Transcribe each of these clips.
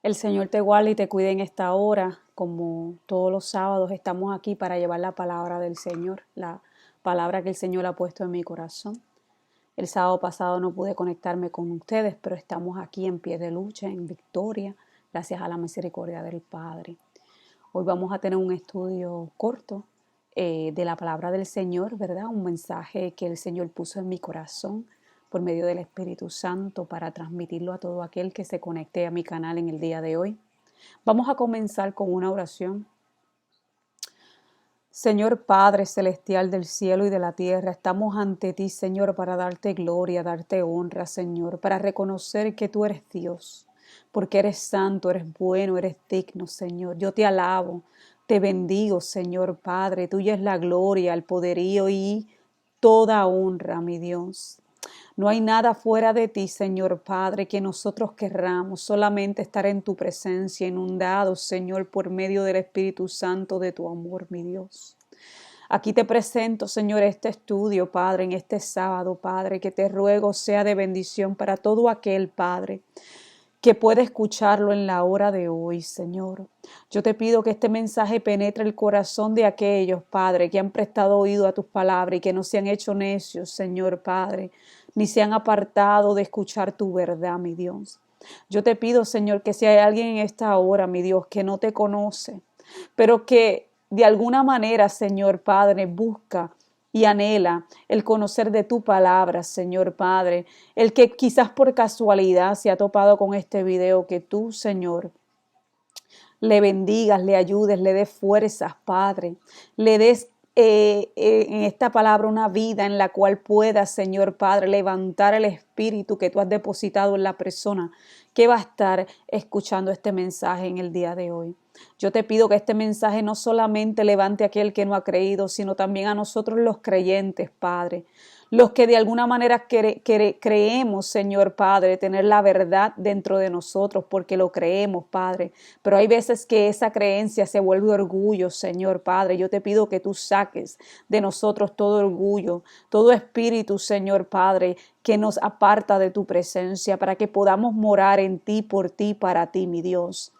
El Señor te guarde y te cuide en esta hora. Como todos los sábados estamos aquí para llevar la palabra del Señor, la palabra que el Señor ha puesto en mi corazón. El sábado pasado no pude conectarme con ustedes, pero estamos aquí en pie de lucha, en victoria, gracias a la misericordia del Padre. Hoy vamos a tener un estudio corto de la palabra del Señor, ¿verdad? Un mensaje que el Señor puso en mi corazón por medio del Espíritu Santo para transmitirlo a todo aquel que se conecte a mi canal en el día de hoy. Vamos a comenzar con una oración. Señor Padre Celestial del cielo y de la tierra, estamos ante ti, Señor, para darte gloria, darte honra, Señor, para reconocer que tú eres Dios, porque eres santo, eres bueno, eres digno, Señor. Yo te alabo, te bendigo, Señor Padre, tuya es la gloria, el poderío y toda honra, mi Dios. No hay nada fuera de ti, Señor Padre, que nosotros querramos, solamente estar en tu presencia, inundados, Señor, por medio del Espíritu Santo de tu amor, mi Dios. Aquí te presento, Señor, este estudio, Padre, en este sábado, Padre, que te ruego sea de bendición para todo aquel, Padre, que pueda escucharlo en la hora de hoy, Señor. Yo te pido que este mensaje penetre el corazón de aquellos, Padre, que han prestado oído a tus palabras y que no se han hecho necios, Señor Padre, ni se han apartado de escuchar tu verdad, mi Dios. Yo te pido, Señor, que si hay alguien en esta hora, mi Dios, que no te conoce, pero que de alguna manera, Señor Padre, busca y anhela el conocer de tu palabra, Señor Padre, el que quizás por casualidad se ha topado con este video, que tú, Señor, le bendigas, le ayudes, le des fuerzas, Padre, le des en esta palabra una vida en la cual pueda, Señor Padre, levantar el espíritu que tú has depositado en la persona que va a estar escuchando este mensaje en el día de hoy. Yo te pido que este mensaje no solamente levante a aquel que no ha creído, sino también a nosotros los creyentes, Padre. Los que de alguna manera creemos, Señor Padre, tener la verdad dentro de nosotros porque lo creemos, Padre. Pero hay veces que esa creencia se vuelve orgullo, Señor Padre. Yo te pido que tú saques de nosotros todo orgullo, todo espíritu, Señor Padre, que nos aparta de tu presencia para que podamos morar en ti, por ti, para ti, mi Dios.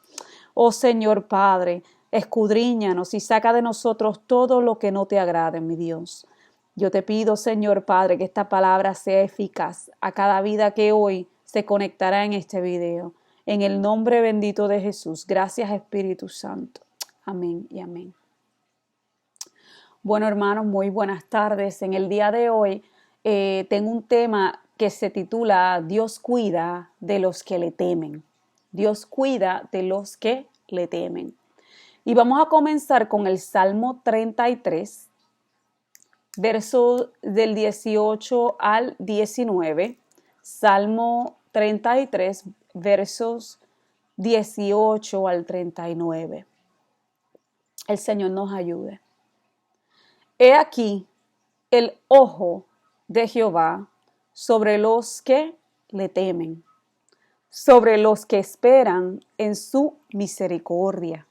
Oh Señor Padre, escudriñanos y saca de nosotros todo lo que no te agrade, mi Dios. Yo te pido, Señor Padre, que esta palabra sea eficaz a cada vida que hoy se conectará en este video. En el nombre bendito de Jesús. Gracias, Espíritu Santo. Amén y amén. Bueno, hermanos, muy buenas tardes. En el día de hoy tengo un tema que se titula Dios cuida de los que le temen. Dios cuida de los que le temen. Y vamos a comenzar con el Salmo 33, versos del 18 al 19. Salmo 33, versos 18 al 39. El Señor nos ayude. He aquí el ojo de Jehová sobre los que le temen, sobre los que esperan en su misericordia,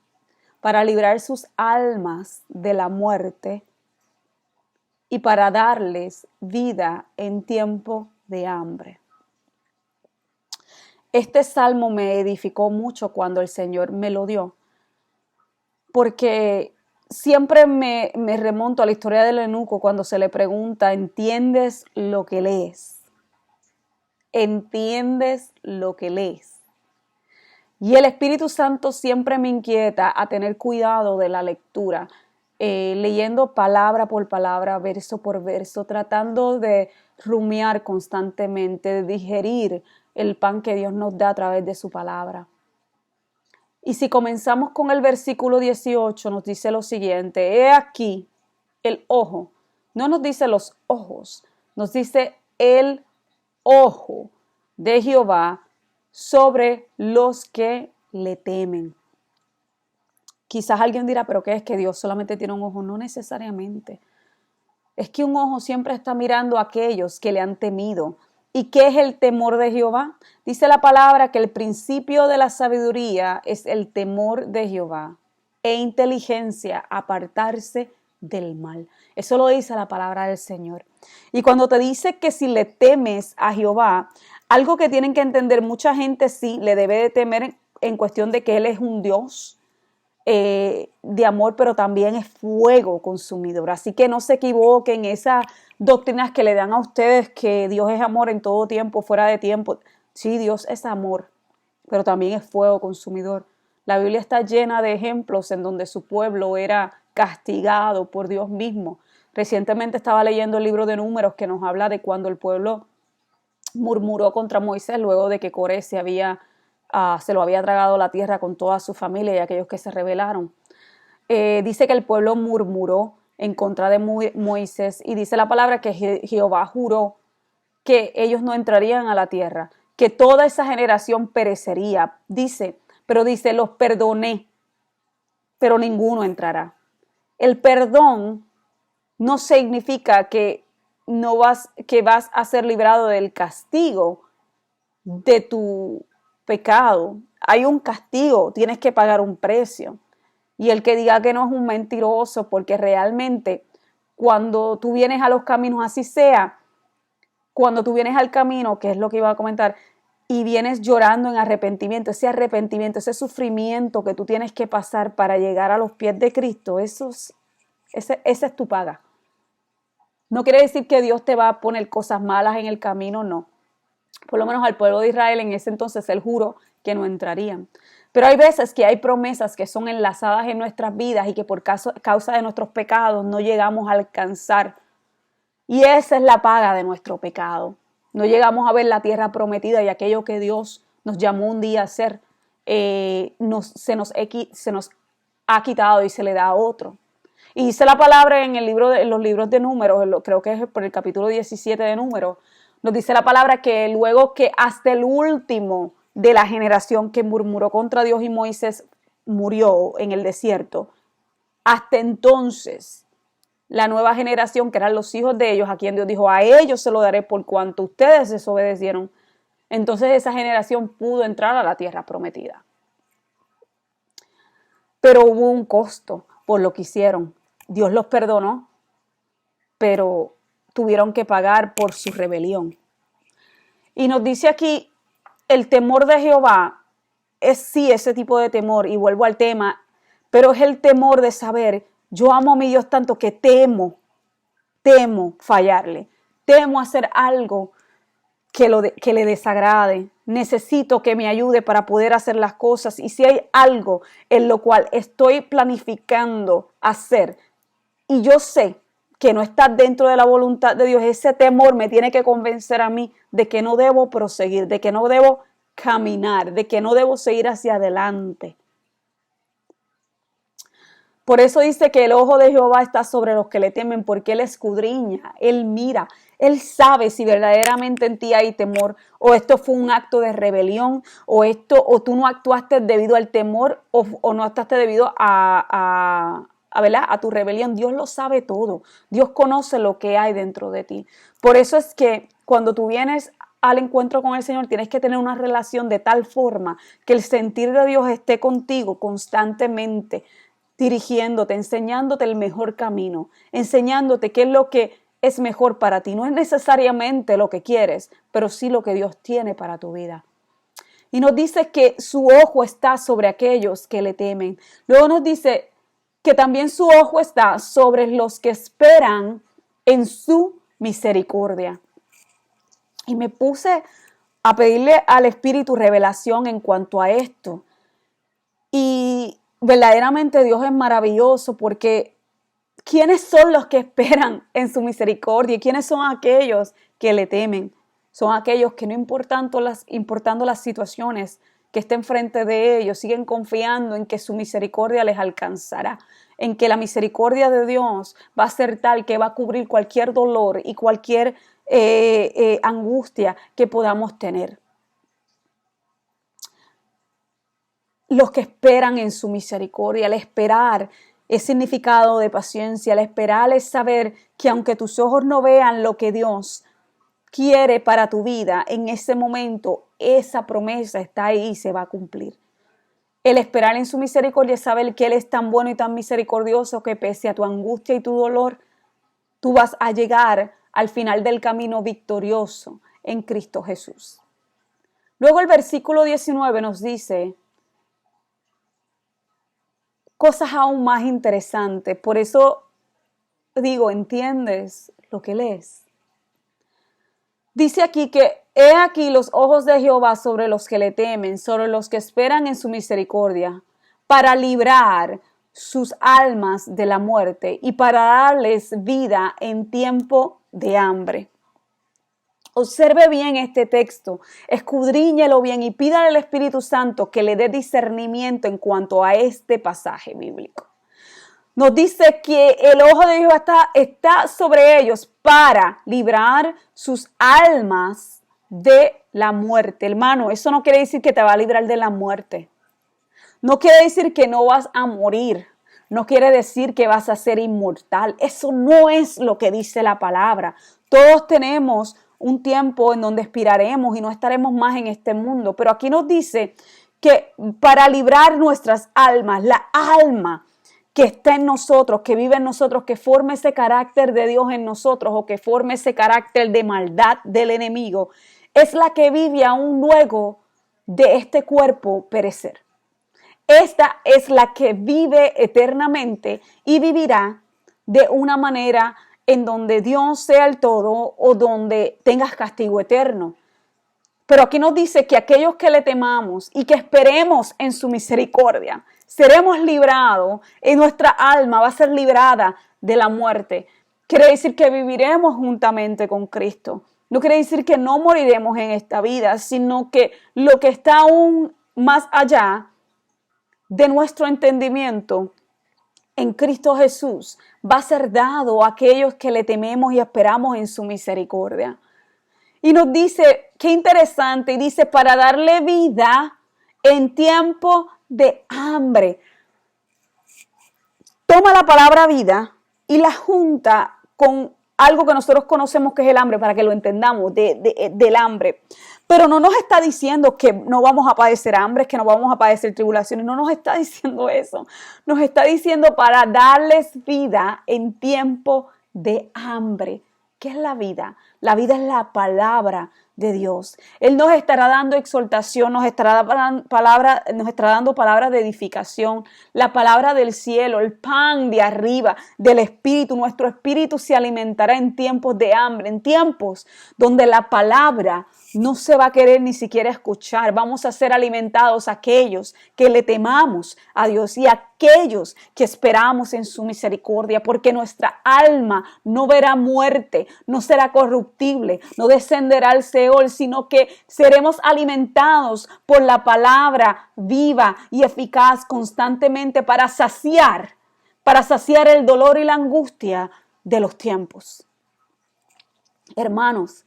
para librar sus almas de la muerte y para darles vida en tiempo de hambre. Este salmo me edificó mucho cuando el Señor me lo dio, porque siempre me remonto a la historia del eunuco cuando se le pregunta, ¿entiendes lo que lees? ¿Entiendes lo que lees? Y el Espíritu Santo siempre me inquieta a tener cuidado de la lectura, leyendo palabra por palabra, verso por verso, tratando de rumiar constantemente, de digerir el pan que Dios nos da a través de su palabra. Y si comenzamos con el versículo 18, nos dice lo siguiente: he aquí el ojo, no nos dice los ojos, nos dice el ojo de Jehová sobre los que le temen. Quizás alguien dirá, ¿pero qué es que Dios solamente tiene un ojo? No necesariamente. Es que un ojo siempre está mirando a aquellos que le han temido. ¿Y qué es el temor de Jehová? Dice la palabra que el principio de la sabiduría es el temor de Jehová e inteligencia, apartarse del mal. Eso lo dice la palabra del Señor. Y cuando te dice que si le temes a Jehová, algo que tienen que entender mucha gente, sí, le debe de temer en cuestión de que Él es un Dios de amor, pero también es fuego consumidor. Así que no se equivoquen esas doctrinas que le dan a ustedes que Dios es amor en todo tiempo, fuera de tiempo. Sí, Dios es amor, pero también es fuego consumidor. La Biblia está llena de ejemplos en donde su pueblo era castigado por Dios mismo. Recientemente estaba leyendo el libro de Números que nos habla de cuando el pueblo murmuró contra Moisés luego de que Coré se lo había tragado la tierra con toda su familia y aquellos que se rebelaron. Dice que el pueblo murmuró en contra de Moisés y dice la palabra que Jehová juró que ellos no entrarían a la tierra, que toda esa generación perecería. Pero dice, los perdoné, pero ninguno entrará. El perdón no significa que vas a ser librado del castigo de tu pecado. Hay un castigo, tienes que pagar un precio. Y el que diga que no es un mentiroso, porque realmente cuando tú vienes a los caminos, así sea, cuando tú vienes al camino, que es lo que iba a comentar, y vienes llorando en arrepentimiento, ese sufrimiento que tú tienes que pasar para llegar a los pies de Cristo, esa es tu paga. No quiere decir que Dios te va a poner cosas malas en el camino, no. Por lo menos al pueblo de Israel en ese entonces Él juró que no entrarían. Pero hay veces que hay promesas que son enlazadas en nuestras vidas y que por causa de nuestros pecados no llegamos a alcanzar. Y esa es la paga de nuestro pecado. No llegamos a ver la tierra prometida y aquello que Dios nos llamó un día a hacer, se nos ha quitado y se le da a otro. Y dice la palabra en los libros de Números, creo que es por el capítulo 17 de Números, nos dice la palabra que luego que hasta el último de la generación que murmuró contra Dios y Moisés murió en el desierto, hasta entonces la nueva generación, que eran los hijos de ellos, a quien Dios dijo, a ellos se lo daré por cuanto ustedes desobedecieron. Entonces esa generación pudo entrar a la tierra prometida. Pero hubo un costo por lo que hicieron. Dios los perdonó, pero tuvieron que pagar por su rebelión. Y nos dice aquí, el temor de Jehová es sí ese tipo de temor, y vuelvo al tema, pero es el temor de saber, yo amo a mi Dios tanto que temo fallarle, temo hacer algo que le desagrade, necesito que me ayude para poder hacer las cosas, y si hay algo en lo cual estoy planificando hacer, y yo sé que no está dentro de la voluntad de Dios, ese temor me tiene que convencer a mí de que no debo proseguir, de que no debo caminar, de que no debo seguir hacia adelante. Por eso dice que el ojo de Jehová está sobre los que le temen, porque Él escudriña, Él mira, Él sabe si verdaderamente en ti hay temor, o esto fue un acto de rebelión, o tú no actuaste debido al temor, o no actuaste debido a tu rebelión. Dios lo sabe todo. Dios conoce lo que hay dentro de ti. Por eso es que cuando tú vienes al encuentro con el Señor, tienes que tener una relación de tal forma que el sentir de Dios esté contigo constantemente, dirigiéndote, enseñándote el mejor camino, enseñándote qué es lo que es mejor para ti. No es necesariamente lo que quieres, pero sí lo que Dios tiene para tu vida. Y nos dice que su ojo está sobre aquellos que le temen. Luego nos dice que también su ojo está sobre los que esperan en su misericordia. Y me puse a pedirle al Espíritu revelación en cuanto a esto. Y verdaderamente Dios es maravilloso, porque ¿quiénes son los que esperan en su misericordia? ¿Quiénes son aquellos que le temen? Son aquellos que no importando las situaciones que estén frente de ellos, siguen confiando en que su misericordia les alcanzará, en que la misericordia de Dios va a ser tal que va a cubrir cualquier dolor y cualquier angustia que podamos tener. Los que esperan en su misericordia, el esperar es significado de paciencia, el esperar es saber que aunque tus ojos no vean lo que Dios quiere para tu vida, en ese momento esa promesa está ahí y se va a cumplir. El esperar en su misericordia es saber que Él es tan bueno y tan misericordioso que pese a tu angustia y tu dolor, tú vas a llegar al final del camino victorioso en Cristo Jesús. Luego el versículo 19 nos dice cosas aún más interesantes. Por eso digo, ¿entiendes lo que lees? Dice aquí que he aquí los ojos de Jehová sobre los que le temen, sobre los que esperan en su misericordia, para librar sus almas de la muerte y para darles vida en tiempo de hambre. Observe bien este texto, escudriñelo bien y pídale al Espíritu Santo que le dé discernimiento en cuanto a este pasaje bíblico. Nos dice que el ojo de Dios está sobre ellos para librar sus almas de la muerte. Hermano, eso no quiere decir que te va a librar de la muerte. No quiere decir que no vas a morir. No quiere decir que vas a ser inmortal. Eso no es lo que dice la palabra. Todos tenemos un tiempo en donde expiraremos y no estaremos más en este mundo. Pero aquí nos dice que para librar nuestras almas, la alma que está en nosotros, que vive en nosotros, que forme ese carácter de Dios en nosotros o que forme ese carácter de maldad del enemigo, es la que vive aún luego de este cuerpo perecer. Esta es la que vive eternamente y vivirá de una manera en donde Dios sea el todo o donde tengas castigo eterno. Pero aquí nos dice que aquellos que le temamos y que esperemos en su misericordia, seremos librados y nuestra alma va a ser librada de la muerte. Quiere decir que viviremos juntamente con Cristo. No quiere decir que no moriremos en esta vida, sino que lo que está aún más allá de nuestro entendimiento en Cristo Jesús va a ser dado a aquellos que le tememos y esperamos en su misericordia. Y nos dice, qué interesante, y dice, para darle vida en tiempo de hambre. Toma la palabra vida y la junta con algo que nosotros conocemos que es el hambre, para que lo entendamos, del hambre. Pero no nos está diciendo que no vamos a padecer hambre, que no vamos a padecer tribulaciones. No nos está diciendo eso. Nos está diciendo para darles vida en tiempo de hambre. ¿Qué es la vida? La vida es la palabra de Dios. Él nos estará dando exhortación, nos estará dando palabras de edificación, la palabra del cielo, el pan de arriba, del espíritu. Nuestro espíritu se alimentará en tiempos de hambre, en tiempos donde la palabra no se va a querer ni siquiera escuchar. Vamos a ser alimentados aquellos que le temamos a Dios y aquellos que esperamos en su misericordia, porque nuestra alma no verá muerte, no será corruptible, no descenderá al Seol, sino que seremos alimentados por la palabra viva y eficaz constantemente para saciar el dolor y la angustia de los tiempos. Hermanos,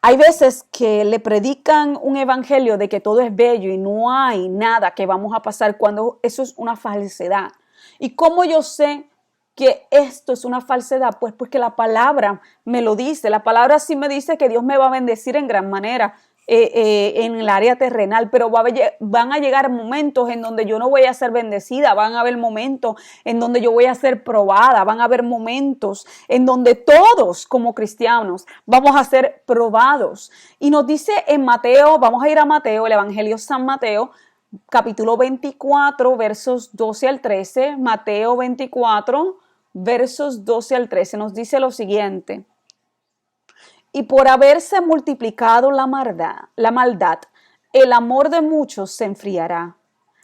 hay veces que le predican un evangelio de que todo es bello y no hay nada que vamos a pasar, cuando eso es una falsedad. ¿Y cómo yo sé que esto es una falsedad? Pues porque la palabra me lo dice. La palabra sí me dice que Dios me va a bendecir en gran manera en el área terrenal, pero van a llegar momentos en donde yo no voy a ser bendecida, van a haber momentos en donde yo voy a ser probada, van a haber momentos en donde todos como cristianos vamos a ser probados. Y nos dice en Mateo, vamos a ir a Mateo, el Evangelio San Mateo, capítulo 24, versos 12 al 13, Mateo 24, versos 12 al 13, nos dice lo siguiente: y por haberse multiplicado la maldad, el amor de muchos se enfriará.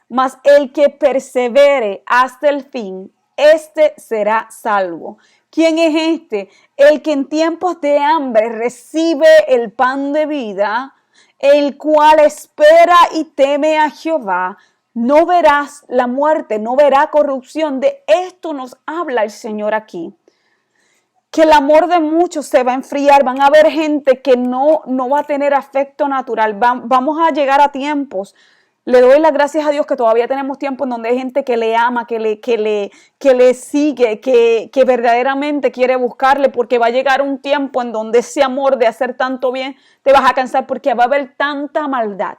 Mas el que persevere hasta el fin, éste será salvo. ¿Quién es este? El que en tiempos de hambre recibe el pan de vida, el cual espera y teme a Jehová. No verás la muerte, no verá corrupción. De esto nos habla el Señor aquí. Que el amor de muchos se va a enfriar, van a haber gente que no va a tener afecto natural, vamos a llegar a tiempos. Le doy las gracias a Dios que todavía tenemos tiempo en donde hay gente que le ama, que le sigue, que verdaderamente quiere buscarle, porque va a llegar un tiempo en donde ese amor de hacer tanto bien te vas a cansar, porque va a haber tanta maldad,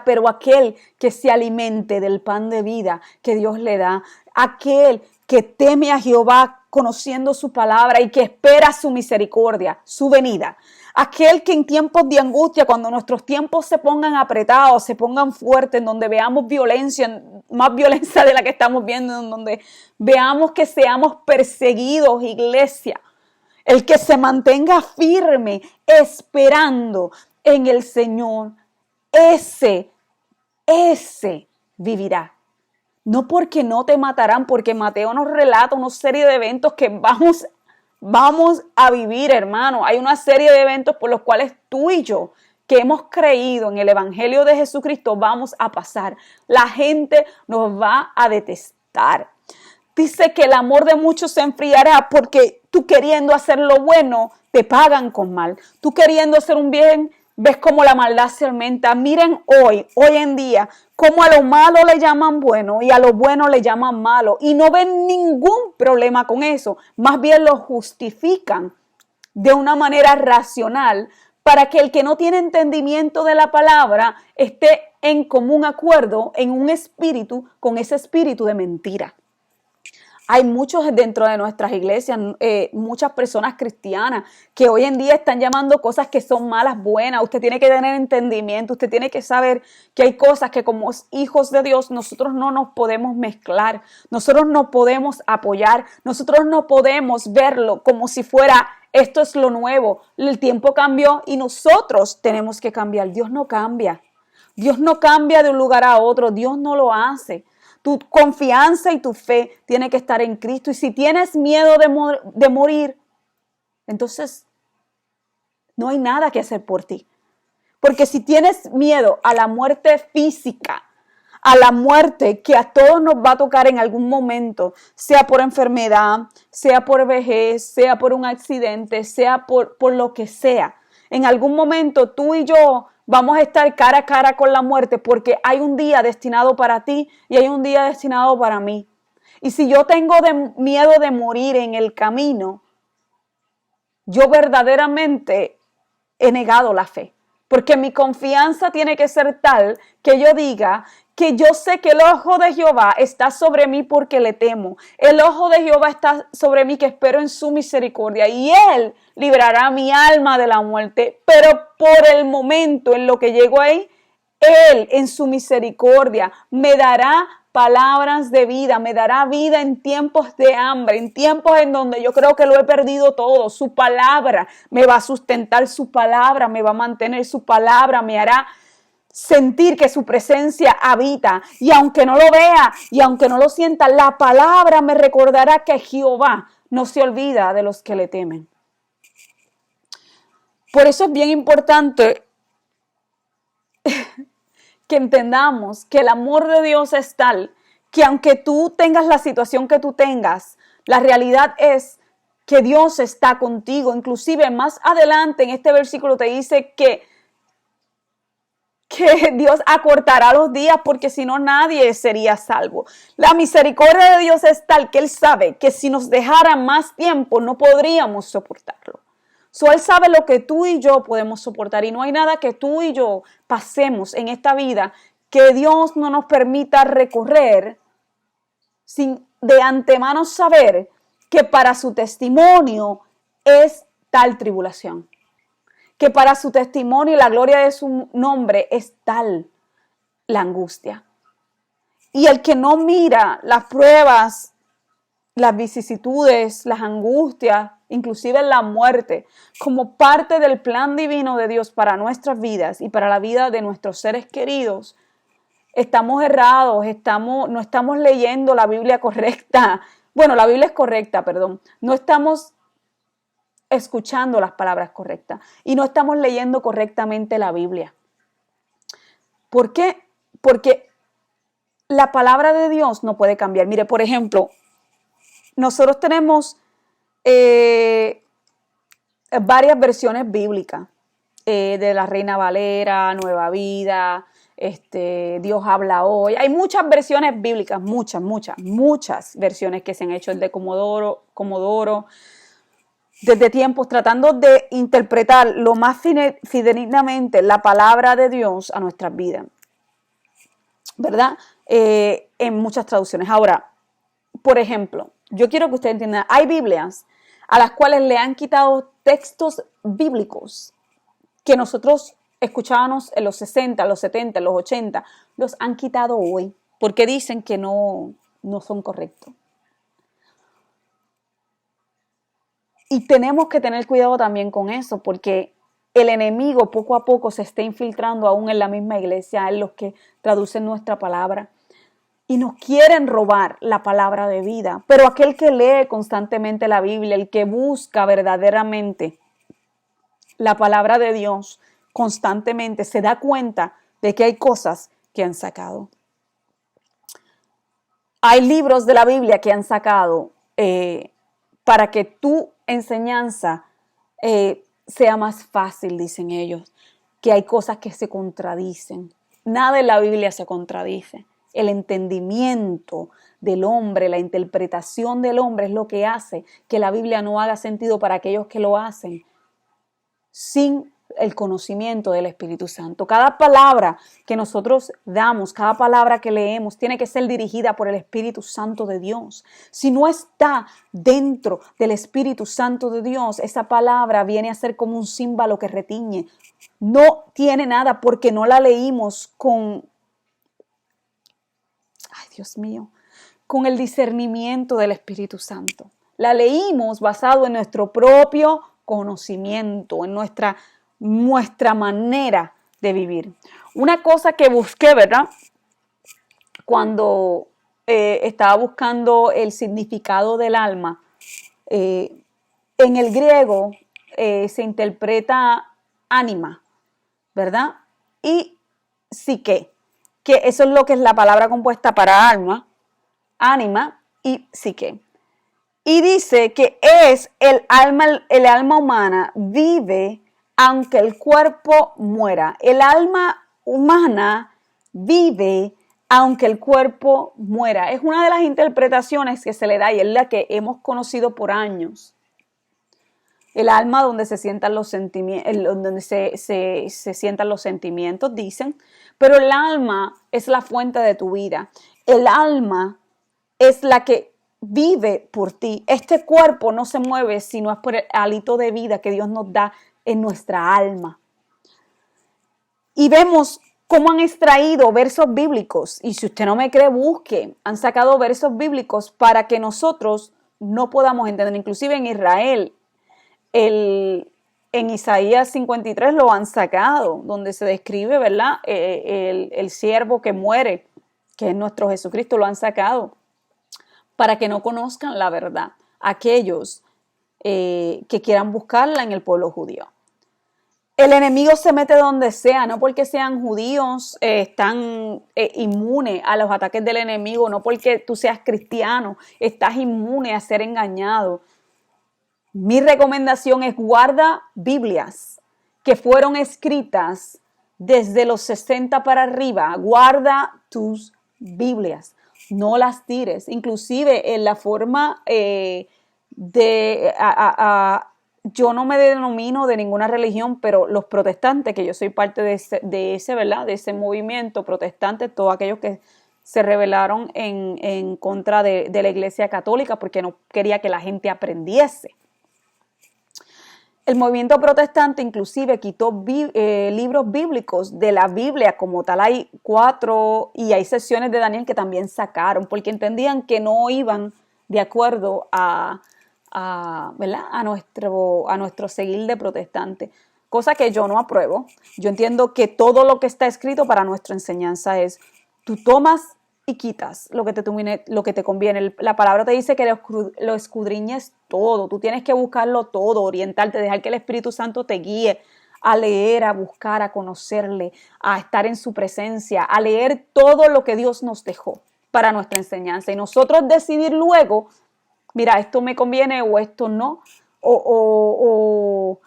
pero aquel que se alimente del pan de vida que Dios le da, aquel que teme a Jehová conociendo su palabra y que espera su misericordia, su venida. Aquel que en tiempos de angustia, cuando nuestros tiempos se pongan apretados, se pongan fuertes, en donde veamos violencia, más violencia de la que estamos viendo, en donde veamos que seamos perseguidos, iglesia. El que se mantenga firme, esperando en el Señor, ese vivirá. No porque no te matarán, porque Mateo nos relata una serie de eventos que vamos a vivir, hermano. Hay una serie de eventos por los cuales tú y yo, que hemos creído en el Evangelio de Jesucristo, vamos a pasar. La gente nos va a detestar. Dice que el amor de muchos se enfriará porque tú queriendo hacer lo bueno, te pagan con mal. Tú queriendo hacer un bien, ves cómo la maldad se aumenta. Miren hoy en día, cómo a lo malo le llaman bueno y a lo bueno le llaman malo. Y no ven ningún problema con eso. Más bien lo justifican de una manera racional para que el que no tiene entendimiento de la palabra esté en común acuerdo, en un espíritu, con ese espíritu de mentira. Hay muchos dentro de nuestras iglesias, muchas personas cristianas que hoy en día están llamando cosas que son malas buenas. Usted tiene que tener entendimiento, usted tiene que saber que hay cosas que como hijos de Dios nosotros no nos podemos mezclar, nosotros no podemos apoyar, nosotros no podemos verlo como si fuera esto es lo nuevo. El tiempo cambió y nosotros tenemos que cambiar. Dios no cambia. Dios no cambia de un lugar a otro, Dios no lo hace. Tu confianza y tu fe tiene que estar en Cristo. Y si tienes miedo de morir, entonces no hay nada que hacer por ti. Porque si tienes miedo a la muerte física, a la muerte que a todos nos va a tocar en algún momento, sea por enfermedad, sea por vejez, sea por un accidente, sea por lo que sea, en algún momento tú y yo vamos a estar cara a cara con la muerte porque hay un día destinado para ti y hay un día destinado para mí. Y si yo tengo miedo de morir en el camino, yo verdaderamente he negado la fe. Porque mi confianza tiene que ser tal que yo diga que yo sé que el ojo de Jehová está sobre mí porque le temo. El ojo de Jehová está sobre mí que espero en su misericordia y Él librará mi alma de la muerte. Pero por el momento en lo que llego ahí, Él en su misericordia me dará palabras de vida, me dará vida en tiempos de hambre, en tiempos en donde yo creo que lo he perdido todo. Su palabra me va a sustentar, su palabra me va a mantener, su palabra me hará sentir que su presencia habita. Y aunque no lo vea y aunque no lo sienta, la palabra me recordará que Jehová no se olvida de los que le temen. Por eso es bien importante que entendamos que el amor de Dios es tal que aunque tú tengas la situación que tú tengas, la realidad es que Dios está contigo. Inclusive más adelante en este versículo te dice que Dios acortará los días porque si no nadie sería salvo. La misericordia de Dios es tal que Él sabe que si nos dejara más tiempo no podríamos soportarlo. Él sabe lo que tú y yo podemos soportar y no hay nada que tú y yo pasemos en esta vida que Dios no nos permita recorrer sin de antemano saber que para su testimonio es tal tribulación, que para su testimonio y la gloria de su nombre es tal la angustia. Y el que no mira las pruebas, las vicisitudes, las angustias, inclusive la muerte, como parte del plan divino de Dios para nuestras vidas y para la vida de nuestros seres queridos, estamos errados, no estamos leyendo la Biblia correcta. Bueno, la Biblia es correcta, perdón. No estamos escuchando las palabras correctas y no estamos leyendo correctamente la Biblia. ¿Por qué? Porque la palabra de Dios no puede cambiar. Mire, por ejemplo, nosotros tenemos varias versiones bíblicas de la Reina Valera, Nueva Vida, Dios habla hoy. Hay muchas versiones bíblicas, muchas versiones que se han hecho, el de Comodoro, desde tiempos tratando de interpretar lo más fidelmente la palabra de Dios a nuestras vidas, ¿verdad? En muchas traducciones. Ahora, por ejemplo, yo quiero que ustedes entiendan, hay Biblias a las cuales le han quitado textos bíblicos que nosotros escuchábamos en los 60, los 70, los 80, los han quitado hoy porque dicen que no son correctos. Y tenemos que tener cuidado también con eso, porque el enemigo poco a poco se está infiltrando aún en la misma iglesia, en los que traducen nuestra palabra. Y nos quieren robar la palabra de vida. Pero aquel que lee constantemente la Biblia, el que busca verdaderamente la palabra de Dios constantemente, se da cuenta de que hay cosas que han sacado. Hay libros de la Biblia que han sacado para que tu enseñanza sea más fácil, dicen ellos, que hay cosas que se contradicen. Nada en la Biblia se contradice. El entendimiento del hombre, la interpretación del hombre es lo que hace que la Biblia no haga sentido para aquellos que lo hacen sin el conocimiento del Espíritu Santo. Cada palabra que nosotros damos, cada palabra que leemos, tiene que ser dirigida por el Espíritu Santo de Dios. Si no está dentro del Espíritu Santo de Dios, esa palabra viene a ser como un címbalo que retiñe. No tiene nada porque no la leímos con, ay Dios mío, con el discernimiento del Espíritu Santo. La leímos basado en nuestro propio conocimiento, en nuestra manera de vivir. Una cosa que busqué, ¿verdad? Cuando estaba buscando el significado del alma, en el griego se interpreta ánima, ¿verdad? Y psique, que eso es lo que es la palabra compuesta para alma, ánima y psique. Y dice que es el alma humana vive aunque el cuerpo muera. El alma humana vive aunque el cuerpo muera. Es una de las interpretaciones que se le da y es la que hemos conocido por años. El alma donde se sientan los sentimientos, donde se sientan los sentimientos, dicen. Pero el alma es la fuente de tu vida. El alma es la que vive por ti. Este cuerpo no se mueve si no es por el hálito de vida que Dios nos da en nuestra alma. Y vemos cómo han extraído versos bíblicos. Y si usted no me cree, busque. Han sacado versos bíblicos para que nosotros no podamos entender. Inclusive en Israel, en Isaías 53 lo han sacado, donde se describe, ¿verdad? El siervo que muere, que es nuestro Jesucristo, lo han sacado para que no conozcan la verdad aquellos que quieran buscarla en el pueblo judío. El enemigo se mete donde sea, no porque sean judíos están inmunes a los ataques del enemigo, no porque tú seas cristiano estás inmune a ser engañado. Mi recomendación es guarda Biblias que fueron escritas desde los 60 para arriba. Guarda tus Biblias, no las tires. Inclusive en la forma yo no me denomino de ninguna religión, pero los protestantes, que yo soy parte de ese, ¿verdad? De ese movimiento protestante, todos aquellos que se rebelaron en contra de la Iglesia Católica porque no quería que la gente aprendiese. El movimiento protestante inclusive quitó libros bíblicos de la Biblia como tal. Hay 4 y hay secciones de Daniel que también sacaron porque entendían que no iban de acuerdo ¿verdad? a nuestro seguir de protestante, cosa que yo no apruebo. Yo entiendo que todo lo que está escrito para nuestra enseñanza es, tú tomas y quitas lo que te conviene. La palabra te dice que lo escudriñes todo, tú tienes que buscarlo todo, orientarte, dejar que el Espíritu Santo te guíe a leer, a buscar, a conocerle, a estar en su presencia, a leer todo lo que Dios nos dejó para nuestra enseñanza y nosotros decidir luego, mira, esto me conviene o esto no, o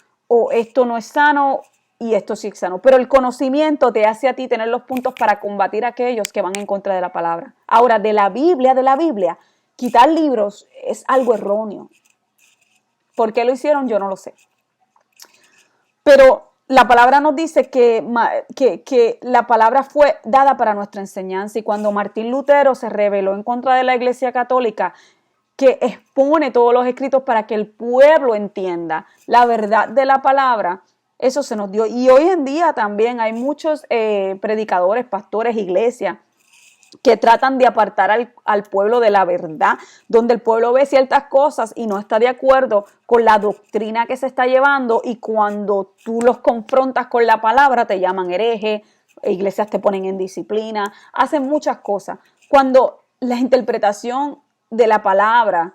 esto no es sano y esto sí es sano. Pero el conocimiento te hace a ti tener los puntos para combatir a aquellos que van en contra de la palabra. Ahora, de la Biblia, quitar libros es algo erróneo. ¿Por qué lo hicieron? Yo no lo sé. Pero la palabra nos dice que la palabra fue dada para nuestra enseñanza y cuando Martín Lutero se rebeló en contra de la Iglesia Católica, que expone todos los escritos para que el pueblo entienda la verdad de la palabra. Eso se nos dio. Y hoy en día también hay muchos predicadores, pastores, iglesias, que tratan de apartar al pueblo de la verdad, donde el pueblo ve ciertas cosas y no está de acuerdo con la doctrina que se está llevando, y cuando tú los confrontas con la palabra te llaman hereje, iglesias te ponen en disciplina, hacen muchas cosas, cuando la interpretación de la palabra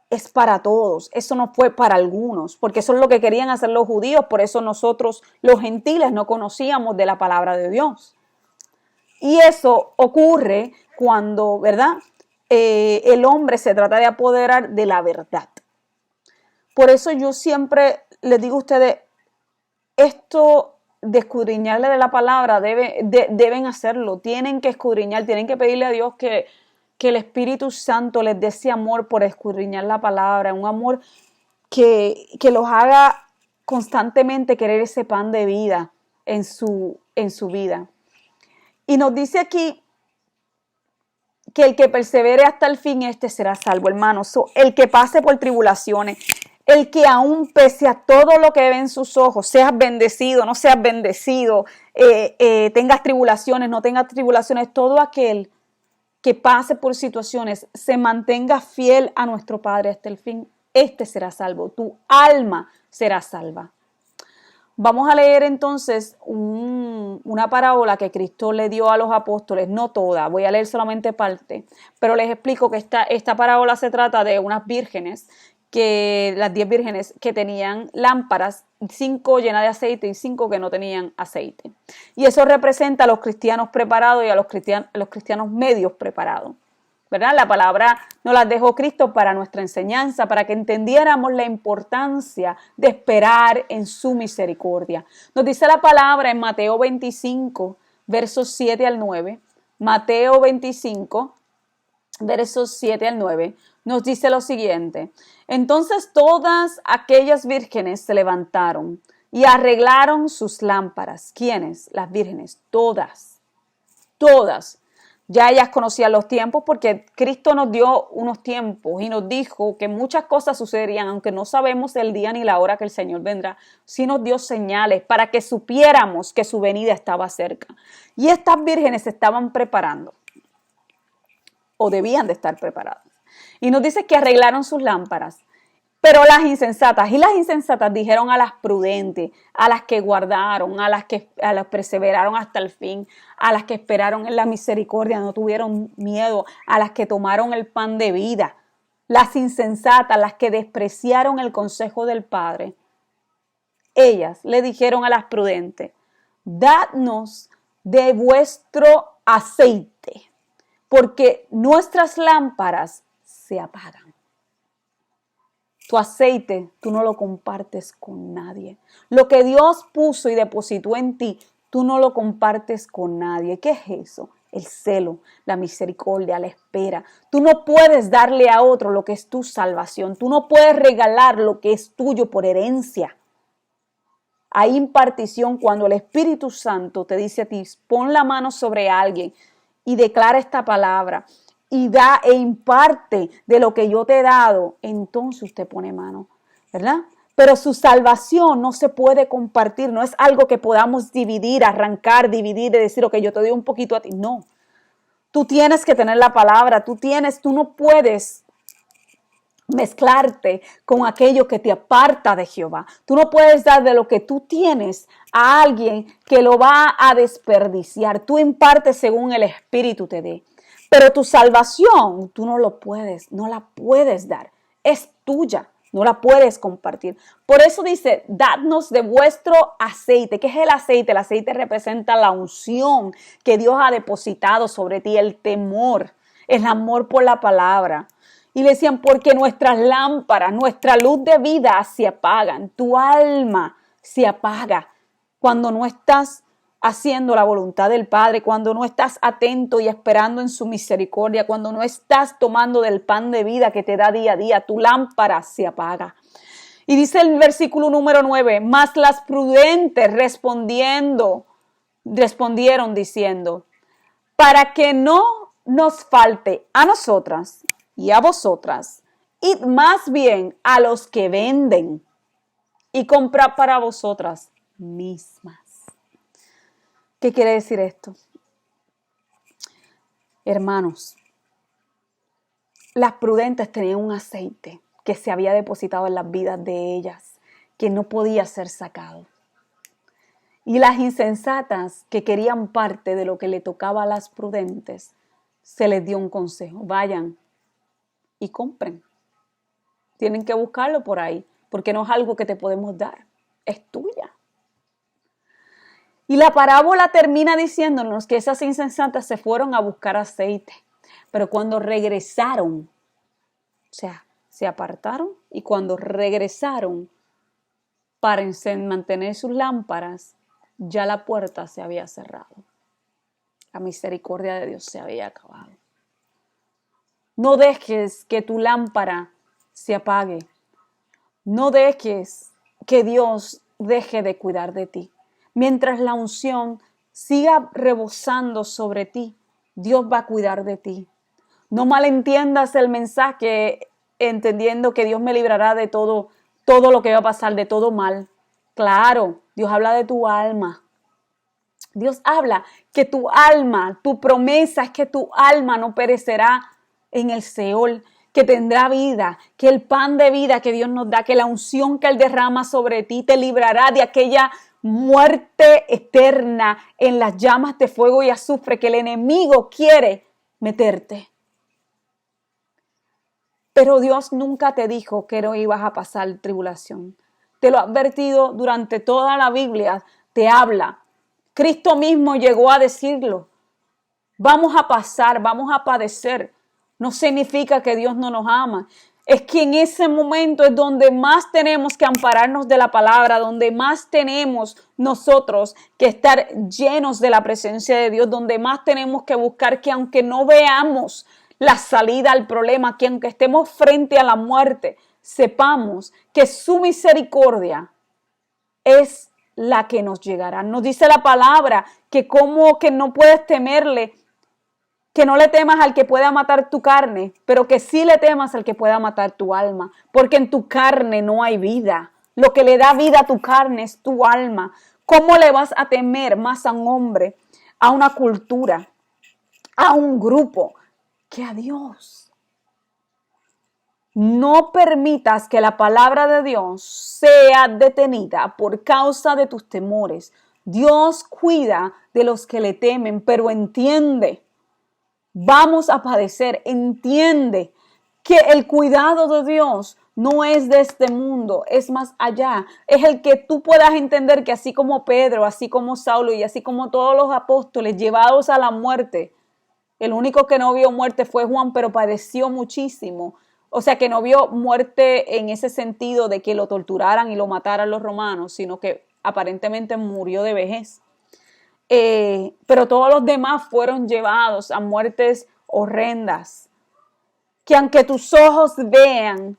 es para todos, eso no fue para algunos, porque eso es lo que querían hacer los judíos, por eso nosotros los gentiles no conocíamos de la palabra de Dios. Y eso ocurre cuando, ¿verdad? El hombre se trata de apoderar de la verdad. Por eso yo siempre les digo a ustedes, esto de escudriñarle de la palabra deben hacerlo, tienen que escudriñar, tienen que pedirle a Dios que el Espíritu Santo les dé ese amor por escudriñar la palabra, un amor que los haga constantemente querer ese pan de vida en su vida. Y nos dice aquí que el que persevere hasta el fin, este será salvo, hermanos. El que pase por tribulaciones, el que aún pese a todo lo que ven sus ojos, seas bendecido, no seas bendecido, tengas tribulaciones, no tengas tribulaciones, todo aquel que pase por situaciones, se mantenga fiel a nuestro Padre hasta el fin, este será salvo, tu alma será salva. Vamos a leer entonces una parábola que Cristo le dio a los apóstoles, no toda, voy a leer solamente parte, pero les explico que esta parábola se trata de unas vírgenes, las 10 vírgenes que tenían lámparas, 5 llenas de aceite y 5 que no tenían aceite. Y eso representa a los cristianos preparados y a los cristianos medios preparados. ¿Verdad? La palabra nos la dejó Cristo para nuestra enseñanza, para que entendiéramos la importancia de esperar en su misericordia. Nos dice la palabra en Mateo 25, versos 7 al 9. Mateo 25, versos 7 al 9, nos dice lo siguiente. Entonces todas aquellas vírgenes se levantaron y arreglaron sus lámparas. ¿Quiénes? Las vírgenes, todas. Ya ellas conocían los tiempos porque Cristo nos dio unos tiempos y nos dijo que muchas cosas sucederían, aunque no sabemos el día ni la hora que el Señor vendrá. Sí nos dio señales para que supiéramos que su venida estaba cerca. Y estas vírgenes se estaban preparando, o debían de estar preparadas. Y nos dice que arreglaron sus lámparas. Pero las insensatas dijeron a las prudentes, a las que guardaron, a las que perseveraron hasta el fin, a las que esperaron en la misericordia, no tuvieron miedo, a las que tomaron el pan de vida, las insensatas, las que despreciaron el consejo del Padre. Ellas le dijeron a las prudentes, dadnos de vuestro aceite, porque nuestras lámparas se apagan. Tu aceite, tú no lo compartes con nadie. Lo que Dios puso y depositó en ti, tú no lo compartes con nadie. ¿Qué es eso? El celo, la misericordia, la espera. Tú no puedes darle a otro lo que es tu salvación. Tú no puedes regalar lo que es tuyo por herencia. Hay impartición cuando el Espíritu Santo te dice a ti, pon la mano sobre alguien y declara esta palabra. Y da e imparte de lo que yo te he dado, entonces usted pone mano, ¿verdad? Pero su salvación no se puede compartir, no es algo que podamos dividir, arrancar, dividir, de decir, ok, yo te doy un poquito a ti. No, tú tienes que tener la palabra, tú no puedes mezclarte con aquello que te aparta de Jehová. Tú no puedes dar de lo que tú tienes a alguien que lo va a desperdiciar. Tú impartes según el Espíritu te dé. Pero tu salvación, tú no la puedes dar. Es tuya, no la puedes compartir. Por eso dice, dadnos de vuestro aceite. ¿Qué es el aceite? El aceite representa la unción que Dios ha depositado sobre ti, el temor, el amor por la palabra. Y le decían, porque nuestras lámparas, nuestra luz de vida se apagan. Tu alma se apaga cuando no estás haciendo la voluntad del Padre, cuando no estás atento y esperando en su misericordia, cuando no estás tomando del pan de vida que te da día a día, tu lámpara se apaga. Y dice el versículo número 9, mas las prudentes respondieron diciendo, para que no nos falte a nosotras y a vosotras Id más bien a los que venden y comprad para vosotras mismas. ¿Qué quiere decir esto? Hermanos, las prudentes tenían un aceite que se había depositado en las vidas de ellas, que no podía ser sacado. Y las insensatas que querían parte de lo que le tocaba a las prudentes, se les dio un consejo: vayan y compren. Tienen que buscarlo por ahí, porque no es algo que te podemos dar, es tuya. Y la parábola termina diciéndonos que esas insensatas se fueron a buscar aceite, pero cuando regresaron, o sea, se apartaron y cuando regresaron para mantener sus lámparas, ya la puerta se había cerrado. La misericordia de Dios se había acabado. No dejes que tu lámpara se apague. No dejes que Dios deje de cuidar de ti. Mientras la unción siga rebosando sobre ti, Dios va a cuidar de ti. No malentiendas el mensaje entendiendo que Dios me librará de todo lo que va a pasar, de todo mal. Claro, Dios habla de tu alma. Dios habla que tu alma, tu promesa es que tu alma no perecerá en el Seol, que tendrá vida, que el pan de vida que Dios nos da, que la unción que Él derrama sobre ti te librará de aquella muerte eterna en las llamas de fuego y azufre que el enemigo quiere meterte. Pero Dios nunca te dijo que no ibas a pasar tribulación. Te lo ha advertido durante toda la Biblia, te habla. Cristo mismo llegó a decirlo. Vamos a pasar, vamos a padecer. No significa que Dios no nos ama. Es que en ese momento es donde más tenemos que ampararnos de la palabra, donde más tenemos nosotros que estar llenos de la presencia de Dios, donde más tenemos que buscar que aunque no veamos la salida al problema, que aunque estemos frente a la muerte, sepamos que su misericordia es la que nos llegará. Nos dice la palabra que como que no puedes temerle, que no le temas al que pueda matar tu carne, pero que sí le temas al que pueda matar tu alma, porque en tu carne no hay vida. Lo que le da vida a tu carne es tu alma. ¿Cómo le vas a temer más a un hombre, a una cultura, a un grupo, que a Dios? No permitas que la palabra de Dios sea detenida por causa de tus temores. Dios cuida de los que le temen, pero entiende, vamos a padecer. Entiende que el cuidado de Dios no es de este mundo, es más allá. Es el que tú puedas entender que así como Pedro, así como Saulo y así como todos los apóstoles llevados a la muerte, el único que no vio muerte fue Juan, pero padeció muchísimo. O sea, que no vio muerte en ese sentido de que lo torturaran y lo mataran los romanos, sino que aparentemente murió de vejez. Pero todos los demás fueron llevados a muertes horrendas. Que aunque tus ojos vean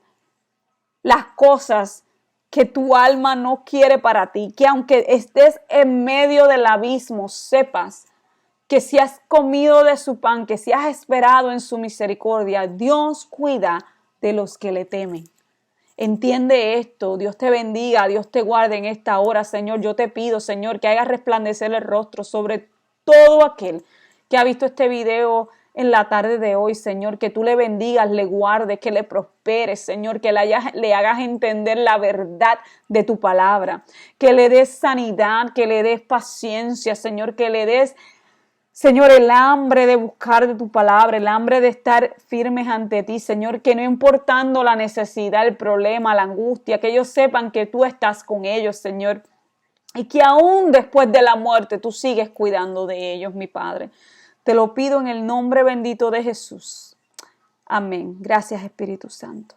las cosas que tu alma no quiere para ti, que aunque estés en medio del abismo, sepas que si has comido de su pan, que si has esperado en su misericordia, Dios cuida de los que le temen. Entiende esto. Dios te bendiga, Dios te guarde en esta hora, Señor. Yo te pido, Señor, que hagas resplandecer el rostro sobre todo aquel que ha visto este video en la tarde de hoy, Señor, que tú le bendigas, le guardes, que le prosperes, Señor, que le hagas entender la verdad de tu palabra, que le des sanidad, que le des paciencia, Señor, que le des, Señor, el hambre de buscar de tu palabra, el hambre de estar firmes ante ti, Señor, que no importando la necesidad, el problema, la angustia, que ellos sepan que tú estás con ellos, Señor, y que aún después de la muerte tú sigues cuidando de ellos, mi Padre. Te lo pido en el nombre bendito de Jesús. Amén. Gracias, Espíritu Santo.